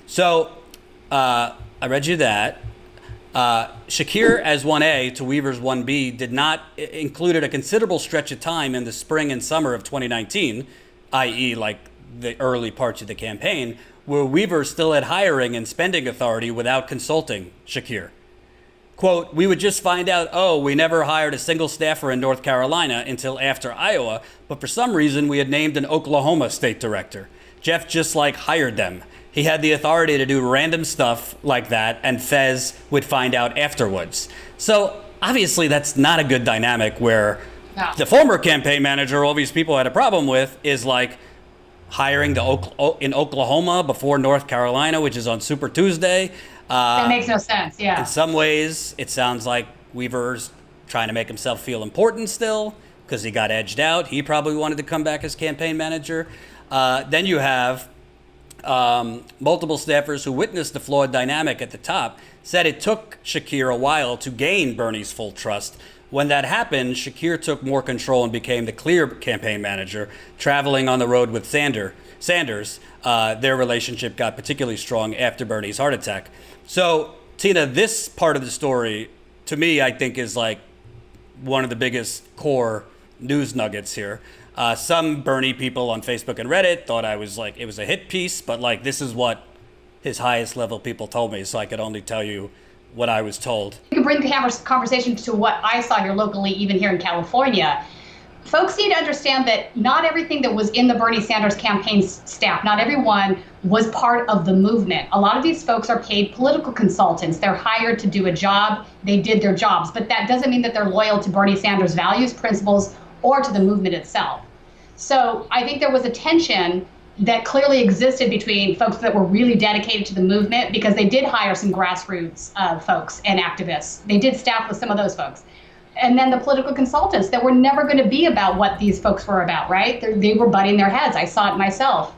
So I read you that. Shakir as 1A to Weaver's 1B did not included a considerable stretch of time in the spring and summer of 2019, i.e. like the early parts of the campaign, where Weaver still had hiring and spending authority without consulting Shakir. Quote, we would just find out, oh, we never hired a single staffer in North Carolina until after Iowa, but for some reason we had named an Oklahoma state director. Jeff just hired them. He had the authority to do random stuff like that, and Fez would find out afterwards. So obviously that's not a good dynamic where the former campaign manager all these people had a problem with is hiring in Oklahoma before North Carolina, which is on Super Tuesday. That makes no sense, yeah. In some ways, it sounds like Weaver's trying to make himself feel important still because he got edged out. He probably wanted to come back as campaign manager. Then you have multiple staffers who witnessed the flawed dynamic at the top said it took Shakir a while to gain Bernie's full trust. When that happened, Shakir took more control and became the clear campaign manager, traveling on the road with Sanders. Their relationship got particularly strong after Bernie's heart attack. So, Tina, this part of the story, to me, I think is one of the biggest core news nuggets here. Some Bernie people on Facebook and Reddit thought it was a hit piece, but this is what his highest level people told me, so I could only tell you what I was told. You can bring the conversation to what I saw here locally, even here in California. Folks need to understand that not everything that was in the Bernie Sanders campaign staff, not everyone was part of the movement. A lot of these folks are paid political consultants. They're hired to do a job. They did their jobs, but that doesn't mean that they're loyal to Bernie Sanders' values, principles, or to the movement itself. So I think there was a tension that clearly existed between folks that were really dedicated to the movement, because they did hire some grassroots folks and activists. They did staff with some of those folks. And then the political consultants that were never going to be about what these folks were about, right? They were butting their heads. I saw it myself.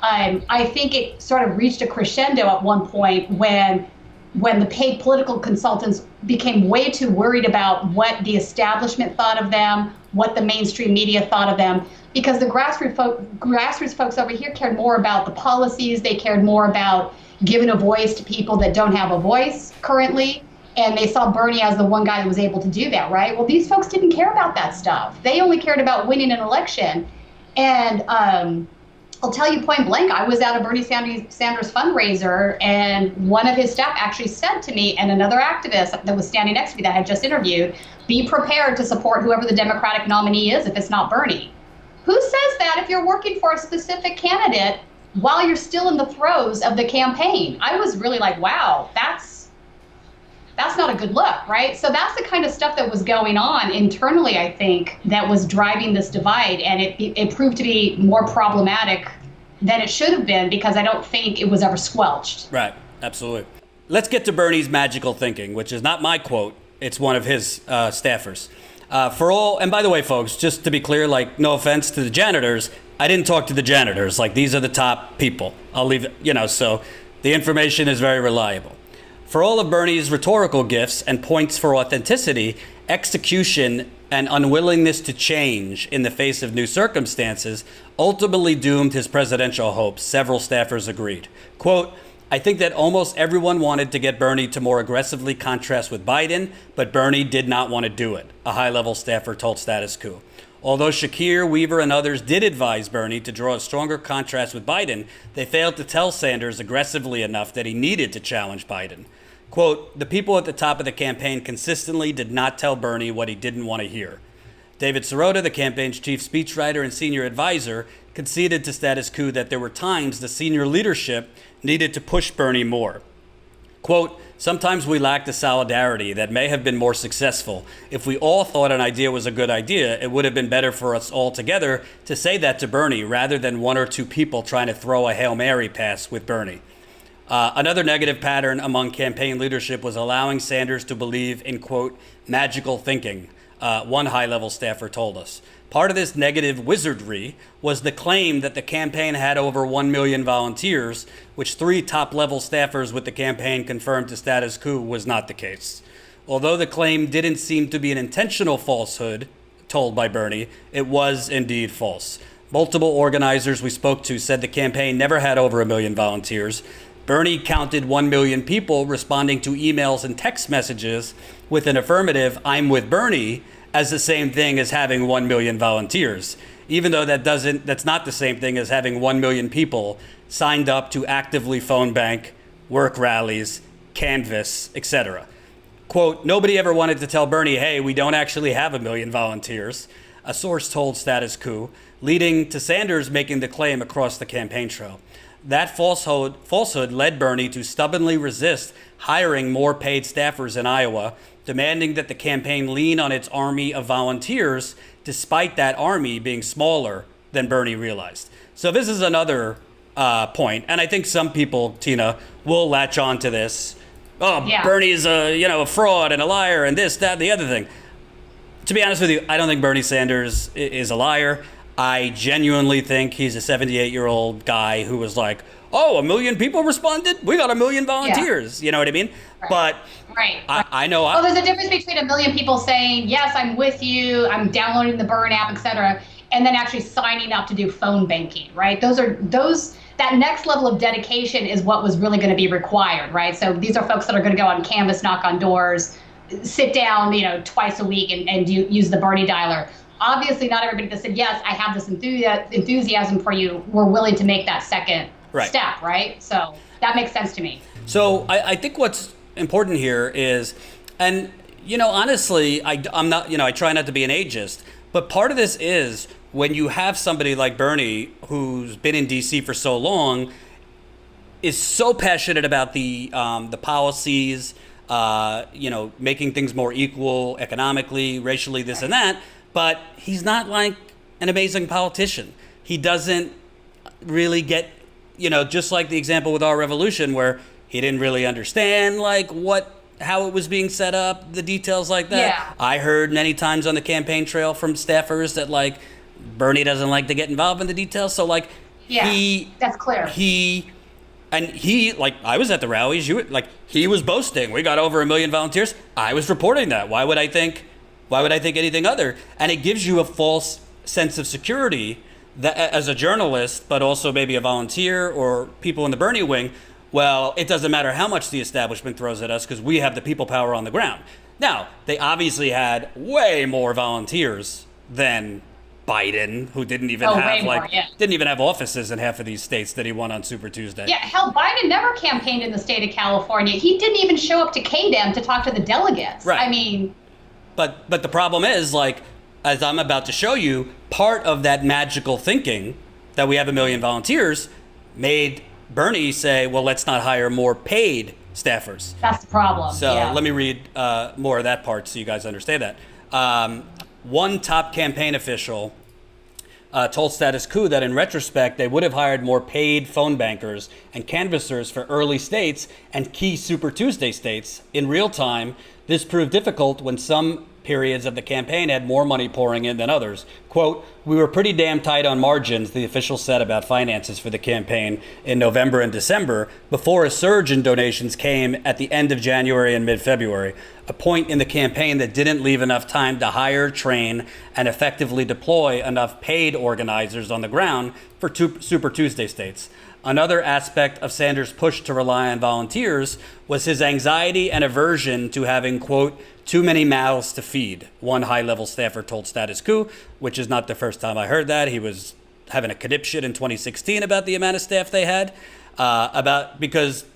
I think it sort of reached a crescendo at one point when the paid political consultants became way too worried about what the establishment thought of them, what the mainstream media thought of them, because the grassroots folks over here cared more about the policies. They cared more about giving a voice to people that don't have a voice currently. And they saw Bernie as the one guy that was able to do that, right? Well, these folks didn't care about that stuff. They only cared about winning an election. And I'll tell you point blank, I was at a Bernie Sanders fundraiser, and one of his staff actually said to me, and another activist that was standing next to me that I had just interviewed, be prepared to support whoever the Democratic nominee is if it's not Bernie. Who says that if you're working for a specific candidate while you're still in the throes of the campaign? I was really like, wow, that's not a good look, right? So that's the kind of stuff that was going on internally, I think, that was driving this divide, and it proved to be more problematic than it should have been, because I don't think it was ever squelched. Right, absolutely. Let's get to Bernie's magical thinking, which is not my quote, it's one of his staffers. And by the way, folks, just to be clear, no offense to the janitors, I didn't talk to the janitors. These are the top people. I'll leave it, so the information is very reliable. For all of Bernie's rhetorical gifts and points for authenticity, execution and unwillingness to change in the face of new circumstances ultimately doomed his presidential hopes, several staffers agreed. Quote, I think that almost everyone wanted to get Bernie to more aggressively contrast with Biden, but Bernie did not want to do it, a high-level staffer told Status Coup. Although Shakir, Weaver, and others did advise Bernie to draw a stronger contrast with Biden, they failed to tell Sanders aggressively enough that he needed to challenge Biden. Quote, the people at the top of the campaign consistently did not tell Bernie what he didn't want to hear. David Sirota, the campaign's chief speechwriter and senior advisor, conceded to Status Coup that there were times the senior leadership needed to push Bernie more. Quote, sometimes we lacked the solidarity that may have been more successful. If we all thought an idea was a good idea, it would have been better for us all together to say that to Bernie rather than one or two people trying to throw a Hail Mary pass with Bernie. Another negative pattern among campaign leadership was allowing Sanders to believe in, quote, magical thinking, one high-level staffer told us. Part of this negative wizardry was the claim that the campaign had over 1 million volunteers, which 3 top-level staffers with the campaign confirmed to Status Coup was not the case. Although the claim didn't seem to be an intentional falsehood told by Bernie, it was indeed false. Multiple organizers we spoke to said the campaign never had over 1 million volunteers. Bernie counted 1 million people responding to emails and text messages with an affirmative, "I'm with Bernie," as the same thing as having 1 million volunteers, even though that's not the same thing as having 1 million people signed up to actively phone bank, work rallies, canvass, etc. Quote, "Nobody ever wanted to tell Bernie, hey, we don't actually have 1 million volunteers," a source told Status Coup, leading to Sanders making the claim across the campaign trail. That falsehood led Bernie to stubbornly resist hiring more paid staffers in Iowa, demanding that the campaign lean on its army of volunteers, despite that army being smaller than Bernie realized. So this is another point, and I think some people, Tina, will latch on to this. Oh, yeah. Bernie's a fraud and a liar and this, that, and the other thing. To be honest with you, I don't think Bernie Sanders is a liar. I genuinely think he's a 78-year-old guy who was like, oh, 1 million people responded? We got 1 million volunteers. Yeah. You know what I mean? Right. But right. I know. Well, there's a difference between 1 million people saying, yes, I'm with you, I'm downloading the Burn app, etc., and then actually signing up to do phone banking, right? That next level of dedication is what was really going to be required, right? So these are folks that are going to go on Canvas, knock on doors, sit down, twice a week and use the Bernie dialer. Obviously, not everybody that said, yes, I have this enthusiasm for you, we're willing to make that second step, right? So that makes sense to me. So I think what's important here is, and, honestly, I'm not, I try not to be an ageist, but part of this is when you have somebody like Bernie, who's been in D.C. for so long, is so passionate about the policies, making things more equal economically, racially, this and that, but he's not like an amazing politician. He doesn't really get, just like the example with our revolution, where he didn't really understand how it was being set up, the details like that. Yeah. I heard many times on the campaign trail from staffers that Bernie doesn't like to get involved in the details. So that's clear. I was at the rallies. He was boasting. We got over 1 million volunteers. I was reporting that. Why would I think anything other? And it gives you a false sense of security that, as a journalist, but also maybe a volunteer or people in the Bernie wing. Well, it doesn't matter how much the establishment throws at us because we have the people power on the ground. Now, they obviously had way more volunteers than Biden, who didn't even have offices in half of these states that he won on Super Tuesday. Yeah, hell, Biden never campaigned in the state of California. He didn't even show up to KDEM to talk to the delegates. Right. I mean, but the problem is, as I'm about to show you, part of that magical thinking that we have 1 million volunteers made Bernie say, well, let's not hire more paid staffers. That's the problem. So let me read more of that part so you guys understand that. One top campaign official told Status Coup that in retrospect, they would have hired more paid phone bankers and canvassers for early states and key Super Tuesday states. In real time, this proved difficult when some periods of the campaign had more money pouring in than others. Quote, "We were pretty damn tight on margins," the official said about finances for the campaign in November and December, before a surge in donations came at the end of January and mid-February, a point in the campaign that didn't leave enough time to hire, train, and effectively deploy enough paid organizers on the ground for Super Tuesday states. Another aspect of Sanders' push to rely on volunteers was his anxiety and aversion to having, quote, "too many mouths to feed," one high-level staffer told Status Coup, which is not the first time I heard that. He was having a conniption in 2016 about the amount of staff they had, not because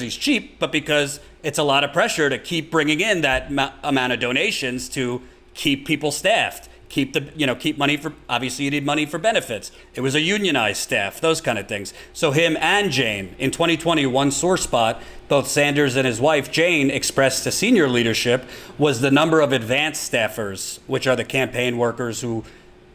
he's cheap, but because it's a lot of pressure to keep bringing in that amount of donations to keep people staffed. Keep money for, obviously you need money for benefits. It was a unionized staff, those kind of things. So him and Jane, in 2020, one sore spot, both Sanders and his wife, Jane, expressed to senior leadership was the number of advanced staffers, which are the campaign workers who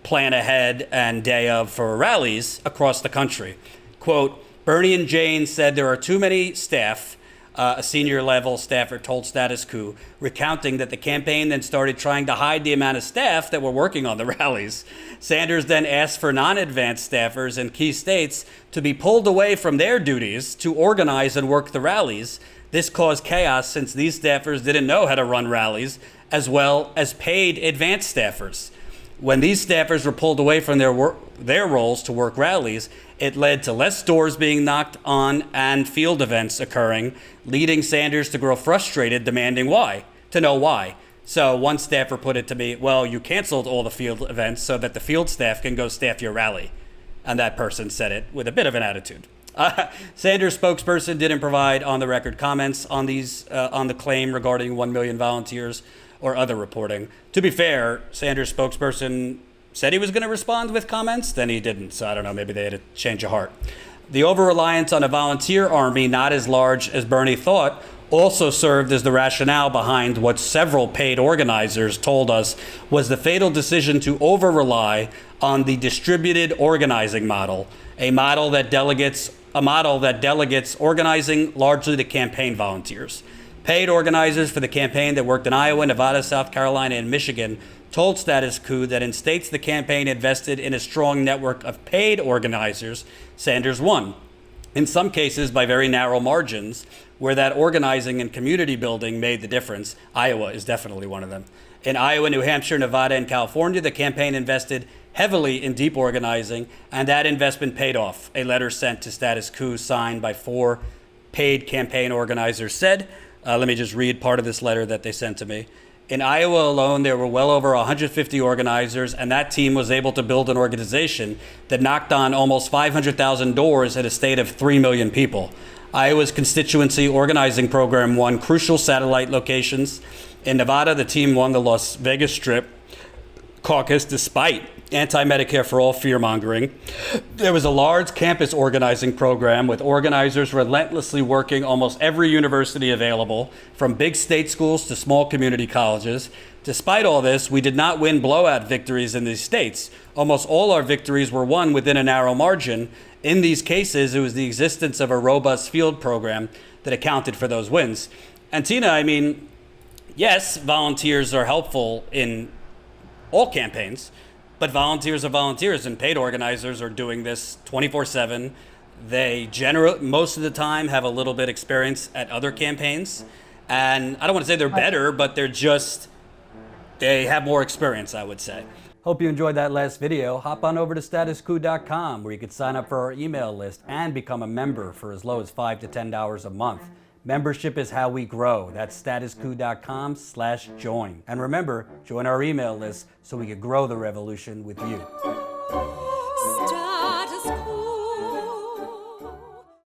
plan ahead and day of for rallies across the country. Quote, "Bernie and Jane said there are too many staff," a senior level staffer told Status Coup, recounting that the campaign then started trying to hide the amount of staff that were working on the rallies. Sanders then asked for non-advanced staffers in key states to be pulled away from their duties to organize and work the rallies. This caused chaos since these staffers didn't know how to run rallies, as well as paid advanced staffers. When these staffers were pulled away from their roles to work rallies, it led to less doors being knocked on and field events occurring, leading Sanders to grow frustrated, demanding to know why. So one staffer put it to me, well, you canceled all the field events so that the field staff can go staff your rally. And that person said it with a bit of an attitude. Sanders' spokesperson didn't provide on-the-record comments on the claim regarding 1 million volunteers or other reporting. To be fair, Sanders' spokesperson said he was going to respond with comments, then he didn't. So I don't know, maybe they had a change of heart. The over-reliance on a volunteer army not as large as Bernie thought also served as the rationale behind what several paid organizers told us was the fatal decision to over-rely on the distributed organizing model, a model that delegates organizing largely to campaign volunteers. Paid organizers for the campaign that worked in Iowa, Nevada, South Carolina, and Michigan told Status Coup that in states the campaign invested in a strong network of paid organizers, Sanders won. In some cases by very narrow margins, where that organizing and community building made the difference. Iowa is definitely one of them. In Iowa, New Hampshire, Nevada, and California, the campaign invested heavily in deep organizing, and that investment paid off. A letter sent to Status Coup signed by 4 paid campaign organizers said, let me just read part of this letter that they sent to me. In Iowa alone, there were well over 150 organizers, and that team was able to build an organization that knocked on almost 500,000 doors in a state of 3 million people. Iowa's constituency organizing program won crucial satellite locations. In Nevada, the team won the Las Vegas Strip caucus despite anti-Medicare for all fear-mongering. There was a large campus organizing program with organizers relentlessly working almost every university available, from big state schools to small community colleges. Despite all this, we did not win blowout victories in these states. Almost all our victories were won within a narrow margin. In these cases, it was the existence of a robust field program that accounted for those wins. And Tina, I mean, yes, volunteers are helpful in all campaigns, but volunteers are volunteers, and paid organizers are doing this 24/7. They most of the time have a little bit experience at other campaigns, and I don't want to say they're better, but they have more experience, I would say. Hope you enjoyed that last video. Hop on over to statuscoup.com where you can sign up for our email list and become a member for as low as $5 to $10 a month. Membership is how we grow. That's statuscoup.com/join. And remember, join our email list so we can grow the revolution with you.